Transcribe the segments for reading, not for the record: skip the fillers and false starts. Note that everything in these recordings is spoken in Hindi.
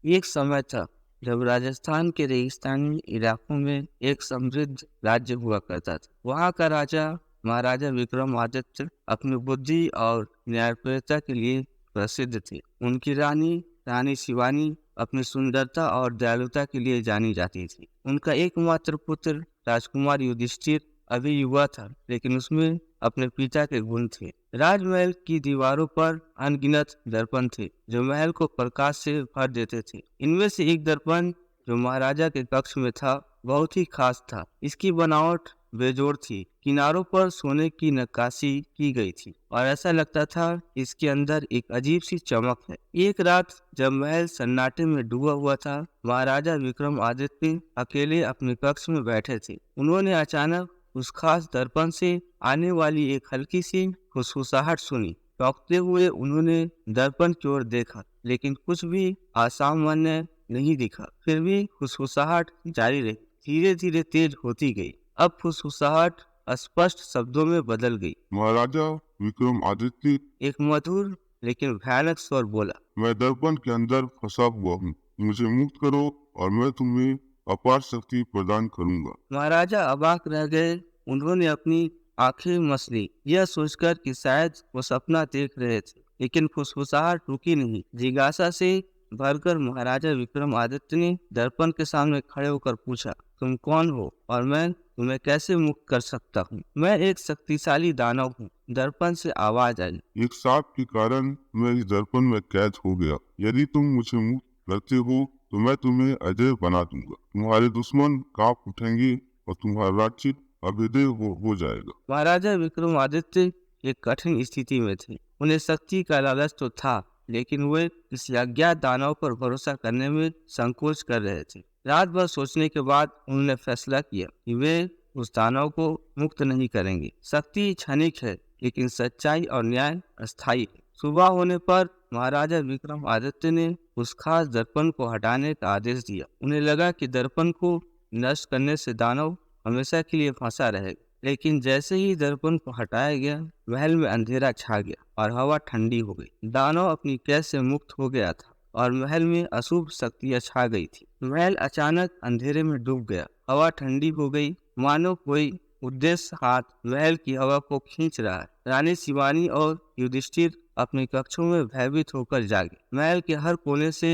एक समय था जब राजस्थान के रेगिस्तानी इलाकों में एक समृद्ध राज्य हुआ करता था। वहाँ का राजा महाराजा विक्रमादित्य अपनी बुद्धि और न्यायप्रियता के लिए प्रसिद्ध थे। उनकी रानी रानी शिवानी अपनी सुंदरता और दयालुता के लिए जानी जाती थी। उनका एकमात्र पुत्र राजकुमार युधिष्ठिर अभी युवा था, लेकिन उसमें अपने पिता के गुण थे। राजमहल की दीवारों पर अनगिनत दर्पण थे जो महल को प्रकाश से भर देते थे। इनमें से एक दर्पण जो महाराजा के कक्ष में था बहुत ही खास था। इसकी बनावट बेजोड़ थी, किनारों पर सोने की नक्काशी की गई थी और ऐसा लगता था इसके अंदर एक अजीब सी चमक है। एक रात जब महल सन्नाटे में डूबा हुआ था, महाराजा विक्रमादित्य अकेले अपने कक्ष में बैठे थे। उन्होंने अचानक उस खास दर्पण से आने वाली एक हल्की सी फुसफुसाहट सुनी। चौंकते हुए उन्होंने दर्पण की ओर देखा, लेकिन कुछ भी असामान्य नहीं दिखा। फिर भी फुसफुसाहट जारी रही, धीरे धीरे तेज होती गई। अब फुसफुसाहट स्पष्ट शब्दों में बदल गई। महाराजा विक्रमादित्य, एक मधुर लेकिन भयानक स्वर बोला, मैं दर्पण के अंदर फंसा हुआ हूँ। मुझे मुक्त करो और मैं तुम्हें अपार शक्ति प्रदान करूंगा। महाराजा अबाक रह गए। उन्होंने अपनी आंखें मसली, यह सोचकर कि शायद वो सपना देख रहे थे, लेकिन फुसफुसाहट रुकी नहीं। जिज्ञासा से भरकर महाराजा विक्रमादित्य ने दर्पण के सामने खड़े होकर पूछा, तुम कौन हो और मैं तुम्हें कैसे मुक्त कर सकता हूँ? मैं एक शक्तिशाली दानव हूँ। दर्पण से आवाज आई। एक सांप के कारण मैं इस दर्पण में कैद हो गया। यदि तुम मुझे मुक्त करते हो तो मैं तुम्हें अजय बना दूंगा। तुम्हारे दुश्मन कांप उठेंगे और तुम्हारा राज्य अभेद्य हो जाएगा। महाराजा विक्रमादित्य एक कठिन स्थिति में थे। उन्हें शक्ति का लालच तो था, लेकिन वे किसी अज्ञात दानव पर भरोसा करने में संकोच कर रहे थे। रात भर सोचने के बाद उन्होंने फैसला किया कि वे उस दानव को मुक्त नहीं करेंगे। शक्ति क्षणिक है, लेकिन सच्चाई और न्याय अस्थायी है। सुबह होने पर महाराजा विक्रमादित्य ने उस खास दर्पण को हटाने का आदेश दिया। उन्हें लगा कि दर्पण को नष्ट करने से दानव हमेशा के लिए फंसा रहेगा। लेकिन जैसे ही दर्पण को हटाया गया, महल में अंधेरा छा गया और हवा ठंडी हो गई। दानव अपनी कैद से मुक्त हो गया था और महल में अशुभ शक्तियां छा गई थी। महल अचानक अंधेरे में डूब गया। हवा ठंडी हो गई, मानो कोई उद्देश्य हाथ महल की हवा को खींच रहा है। रानी शिवानी और युधिष्ठिर अपने कक्षों में भयभीत होकर जागे। महल के हर कोने से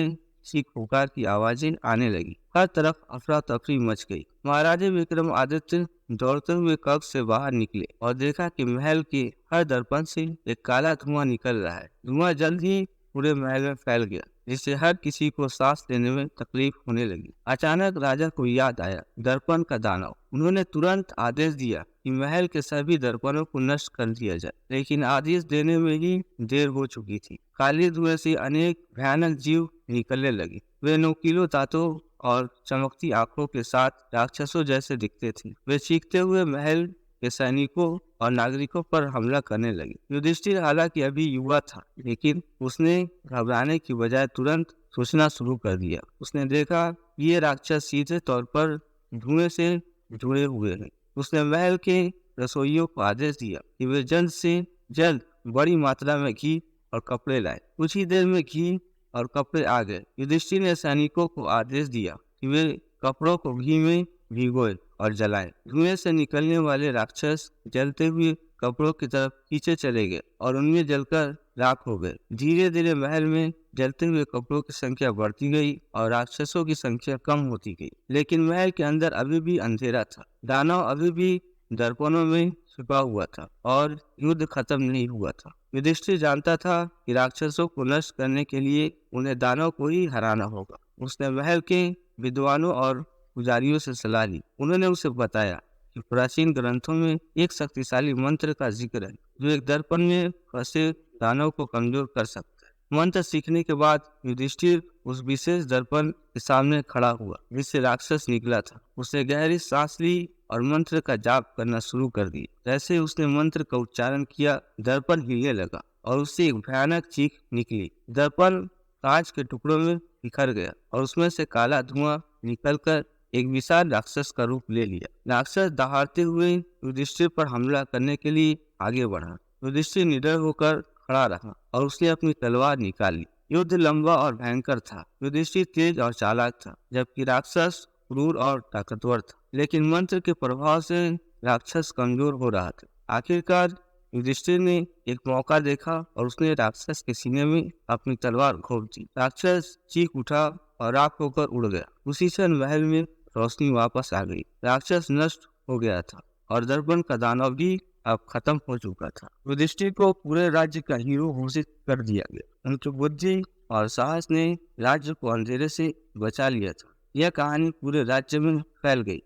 चीख पुकार की आवाजें आने लगी। हर तरफ अफरा तफरी मच गई। महाराजा विक्रमादित्य दौड़ते हुए कक्ष से बाहर निकले और देखा कि महल के हर दर्पण से एक काला धुआं निकल रहा है। धुआं जल्द ही पूरे महल में फैल गया, जिससे हर किसी को सांस लेने में तकलीफ होने लगी। अचानक राजा को याद आया दर्पण का दानव। उन्होंने तुरंत आदेश दिया कि महल के सभी दर्पणों को नष्ट कर दिया जाए, लेकिन आदेश देने में ही देर हो चुकी थी। काले धुएं से अनेक भयानक जीव निकलने लगे। वे नुकीले दांतों और चमकती आंखों के साथ राक्षसों जैसे दिखते थे। वे चीखते हुए महल के सैनिकों और नागरिकों पर हमला करने लगे। युधिष्ठिर हालांकि अभी युवा था, लेकिन उसने घबराने की बजाय तुरंत सोचना शुरू कर दिया। उसने देखा कि ये राक्षस सीधे तौर पर धुएं से जुड़े हुए हैं। उसने महल के रसोइयों को आदेश दिया कि वे जल्द से जल्द बड़ी मात्रा में घी और कपड़े लाए। कुछ ही देर में घी और कपड़े आ गए। युधिष्ठिर ने सैनिकों को आदेश दिया कि वे कपड़ों को घी में भिगोए और जलाएं। धुएं से निकलने वाले राक्षस जलते हुए कपड़ों की तरफ खींचे चले गए और उनमें जलकर राख हो गए। धीरे धीरे महल में जलते हुए कपड़ों की संख्या बढ़ती गई और राक्षसों की संख्या कम होती गई, लेकिन महल के अंदर अभी भी अंधेरा था। दानव अभी भी दर्पणों में छिपा हुआ था और युद्ध खत्म नहीं हुआ था। युधिष्ठिर जानता था कि राक्षसों को नष्ट करने के लिए उन्हें दानव को ही हराना होगा। उसने महल के विद्वानों और पुजारियों से सलाह ली। उन्होंने उसे बताया कि प्राचीन ग्रंथों में एक शक्तिशाली मंत्र का जिक्र है जो एक दर्पण में फंसे दानव को कमजोर कर सकता है। मंत्र सीखने के बाद युधिष्ठिर उस विशेष दर्पण के सामने खड़ा हुआ जिससे राक्षस निकला था। उसने गहरी सांस ली और मंत्र का जाप करना शुरू कर दिया। जैसे उसने मंत्र का उच्चारण किया, दर्पण हिलने लगा और उससे एक भयानक चीख निकली। दर्पण कांच के टुकड़ों में बिखर गया और उसमें से काला धुआं निकलकर एक विशाल राक्षस का रूप ले लिया। राक्षस दहाड़ते हुए युधिष्ठिर पर हमला करने के लिए आगे बढ़ा। युधिष्ठिर निडर होकर खड़ा रहा और उसने अपनी तलवार निकाल ली। युद्ध लंबा और भयंकर था। युधिष्ठिर तेज और चालाक था, जबकि राक्षस क्रूर और ताकतवर था। लेकिन मंत्र के प्रभाव से राक्षस कमजोर हो रहा था। आखिरकार युधिष्ठिर ने एक मौका देखा और उसने राक्षस के सीने में अपनी तलवार घोंप दी। राक्षस चीख उठा और राख होकर उड़ गया। उसी क्षण महल में रोशनी वापस आ गई। राक्षस नष्ट हो गया था और दर्पण का दानव भी अब खत्म हो चुका था। युधिष्ठिर को पूरे राज्य का हीरो घोषित कर दिया गया। उनकी बुद्धि और साहस ने राज्य को अंधेरे से बचा लिया था। यह कहानी पूरे राज्य में फैल गई